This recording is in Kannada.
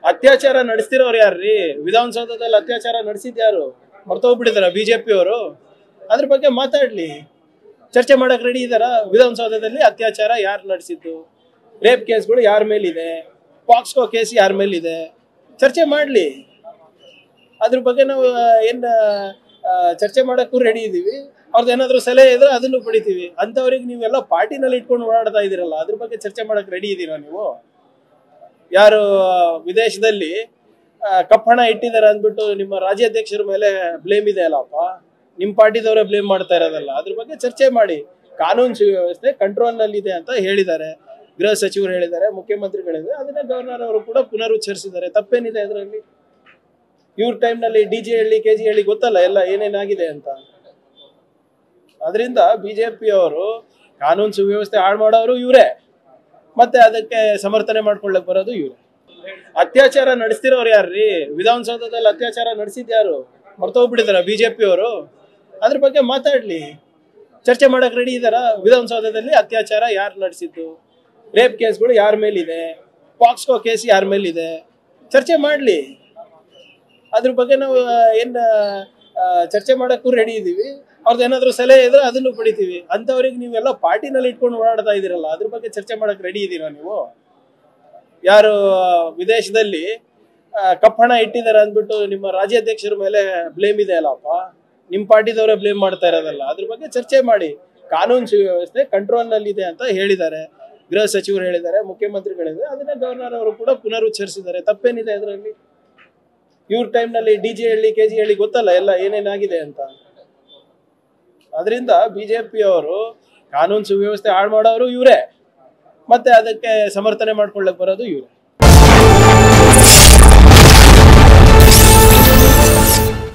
ಅತ್ಯಾಚಾರ ನಡೆಸ್ತಿರೋರು ಯಾರ್ರೀ? ವಿಧಾನಸೌಧದಲ್ಲಿ ಅತ್ಯಾಚಾರ ನಡೆಸಿದ್ಯಾರು? ಮರ್ತೋಗ್ಬಿಟ್ಟಿದಾರ ಬಿಜೆಪಿ ಅವರು? ಅದ್ರ ಬಗ್ಗೆ ಮಾತಾಡ್ಲಿ, ಚರ್ಚೆ ಮಾಡಕ್ ರೆಡಿ ಇದಾರ? ವಿಧಾನಸೌಧದಲ್ಲಿ ಅತ್ಯಾಚಾರ ಯಾರು ನಡೆಸಿದ್ದು, ರೇಪ್ ಕೇಸ್ಗಳು ಯಾರ ಮೇಲಿದೆ, ಪಾಕ್ಸ್ಕೋ ಕೇಸ್ ಯಾರ ಮೇಲಿದೆ, ಚರ್ಚೆ ಮಾಡ್ಲಿ. ಅದ್ರ ಬಗ್ಗೆ ನಾವು ಏನ್ ಚರ್ಚೆ ಮಾಡಕ್ಕೂ ರೆಡಿ ಇದೀವಿ. ಅವ್ರದ್ದು ಏನಾದ್ರು ಸಲಹೆ ಇದ್ರೆ ಅದನ್ನು ಪಡಿತೀವಿ. ಅಂತವ್ರಿಗೆ ನೀವೆಲ್ಲ ಪಾರ್ಟಿನಲ್ಲಿ ಇಟ್ಕೊಂಡು ಓಡಾಡ್ತಾ ಇದೀರಲ್ಲ, ಅದ್ರ ಬಗ್ಗೆ ಚರ್ಚೆ ಮಾಡಕ್ ರೆಡಿ ಇದೀರಾ ನೀವು? ಯಾರು ವಿದೇಶದಲ್ಲಿ ಕಪ್ಪಣ ಇಟ್ಟಿದ್ದಾರೆ ಅಂದ್ಬಿಟ್ಟು ನಿಮ್ಮ ರಾಜ್ಯಾಧ್ಯಕ್ಷರ ಮೇಲೆ ಬ್ಲೇಮ್ ಇದೆ ಅಲ್ಲಪ್ಪ, ನಿಮ್ ಪಾರ್ಟಿದವರೇ ಬ್ಲೇಮ್ ಮಾಡ್ತಾ ಇರೋದಲ್ಲ. ಅದ್ರ ಬಗ್ಗೆ ಚರ್ಚೆ ಮಾಡಿ. ಕಾನೂನು ಸುವ್ಯವಸ್ಥೆ ಕಂಟ್ರೋಲ್ ನಲ್ಲಿ ಇದೆ ಅಂತ ಹೇಳಿದ್ದಾರೆ, ಗೃಹ ಸಚಿವರು ಹೇಳಿದ್ದಾರೆ, ಮುಖ್ಯಮಂತ್ರಿಗಳಿದ್ದಾರೆ. ಅದನ್ನ ಗವರ್ನರ್ ಅವರು ಕೂಡ ಪುನರುಚ್ಚರಿಸಿದ್ದಾರೆ. ತಪ್ಪೇನಿದೆ ಅದರಲ್ಲಿ? ಇವ್ರ ಟೈಮ್ ನಲ್ಲಿ ಡಿಜೆ ಹೇಳಿ ಕೆಜಿ ಹೇಳಿ ಗೊತ್ತಲ್ಲ ಎಲ್ಲ ಏನೇನಾಗಿದೆ ಅಂತ. ಅದರಿಂದ ಬಿಜೆಪಿ ಅವರು ಕಾನೂನು ಸುವ್ಯವಸ್ಥೆ ಹಾಳು ಮಾಡೋರು ಇವರೇ, ಮತ್ತೆ ಅದಕ್ಕೆ ಸಮರ್ಥನೆ ಮಾಡ್ಕೊಳ್ಳಕ್ ಬರೋದು ಇವ್ರೆ. ಅತ್ಯಾಚಾರ ನಡೆಸ್ತಿರೋರು ಯಾರ್ರೀ? ವಿಧಾನಸೌಧದಲ್ಲಿ ಅತ್ಯಾಚಾರ ನಡೆಸಿದ್ಯಾರು? ಮರ್ತೋಗ್ಬಿಟ್ಟಿದಾರ ಬಿಜೆಪಿ ಅವರು? ಅದ್ರ ಬಗ್ಗೆ ಮಾತಾಡ್ಲಿ, ಚರ್ಚೆ ಮಾಡಕ್ ರೆಡಿ ಇದಾರ? ವಿಧಾನಸೌಧದಲ್ಲಿ ಅತ್ಯಾಚಾರ ಯಾರು ನಡೆಸಿದ್ದು, ರೇಪ್ ಕೇಸ್ಗಳು ಯಾರ ಮೇಲಿದೆ, ಪಾಕ್ಸ್ಕೋ ಕೇಸ್ ಯಾರ ಮೇಲಿದೆ, ಚರ್ಚೆ ಮಾಡ್ಲಿ. ಅದ್ರ ಬಗ್ಗೆ ನಾವು ಏನ್ ಚರ್ಚೆ ಮಾಡಕ್ಕೂ ರೆಡಿ ಇದೀವಿ. ಅವ್ರದ್ದು ಏನಾದ್ರು ಸಲಹೆ ಇದ್ರೆ ಅದನ್ನು ಪಡಿತೀವಿ. ಅಂತವ್ರಿಗೆ ನೀವೆಲ್ಲ ಪಾರ್ಟಿನಲ್ಲಿ ಇಟ್ಕೊಂಡು ಓಡಾಡ್ತಾ ಇದೀರಲ್ಲ, ಅದ್ರ ಬಗ್ಗೆ ಚರ್ಚೆ ಮಾಡಕ್ ರೆಡಿ ಇದೀರಾ ನೀವು? ಯಾರು ವಿದೇಶದಲ್ಲಿ ಕಪ್ಪಣ ಇಟ್ಟಿದ್ದಾರೆ ಅಂದ್ಬಿಟ್ಟು ನಿಮ್ಮ ರಾಜ್ಯಾಧ್ಯಕ್ಷರ ಮೇಲೆ ಬ್ಲೇಮ್ ಇದೆ ಅಲ್ಲಪ್ಪ, ನಿಮ್ ಪಾರ್ಟಿದವರೇ ಬ್ಲೇಮ್ ಮಾಡ್ತಾ ಇರೋದಲ್ಲ. ಅದ್ರ ಬಗ್ಗೆ ಚರ್ಚೆ ಮಾಡಿ. ಕಾನೂನು ಸುವ್ಯವಸ್ಥೆ ಕಂಟ್ರೋಲ್ ನಲ್ಲಿ ಇದೆ ಅಂತ ಹೇಳಿದ್ದಾರೆ, ಗೃಹ ಸಚಿವರು ಹೇಳಿದ್ದಾರೆ, ಮುಖ್ಯಮಂತ್ರಿಗಳಿದ್ದಾರೆ. ಅದನ್ನ ಗವರ್ನರ್ ಅವರು ಕೂಡ ಪುನರುಚ್ಚರಿಸಿದ್ದಾರೆ. ತಪ್ಪೇನಿದೆ ಅದರಲ್ಲಿ? ಇವ್ರ ಟೈಮ್ ನಲ್ಲಿ ಡಿಜೆ ಹೇಳಿ ಕೆಜಿ ಹೇಳಿ ಗೊತ್ತಲ್ಲ ಎಲ್ಲ ಏನೇನಾಗಿದೆ ಅಂತ. ಅದರಿಂದ ಬಿಜೆಪಿ ಅವರು ಕಾನೂನು ಸುವ್ಯವಸ್ಥೆ ಹಾಳು ಮಾಡೋರು ಇವರೇ, ಮತ್ತೆ ಅದಕ್ಕೆ ಸಮರ್ಥನೆ ಮಾಡ್ಕೊಳ್ಳಕ್ ಬರೋದು ಇವ್ರೆ.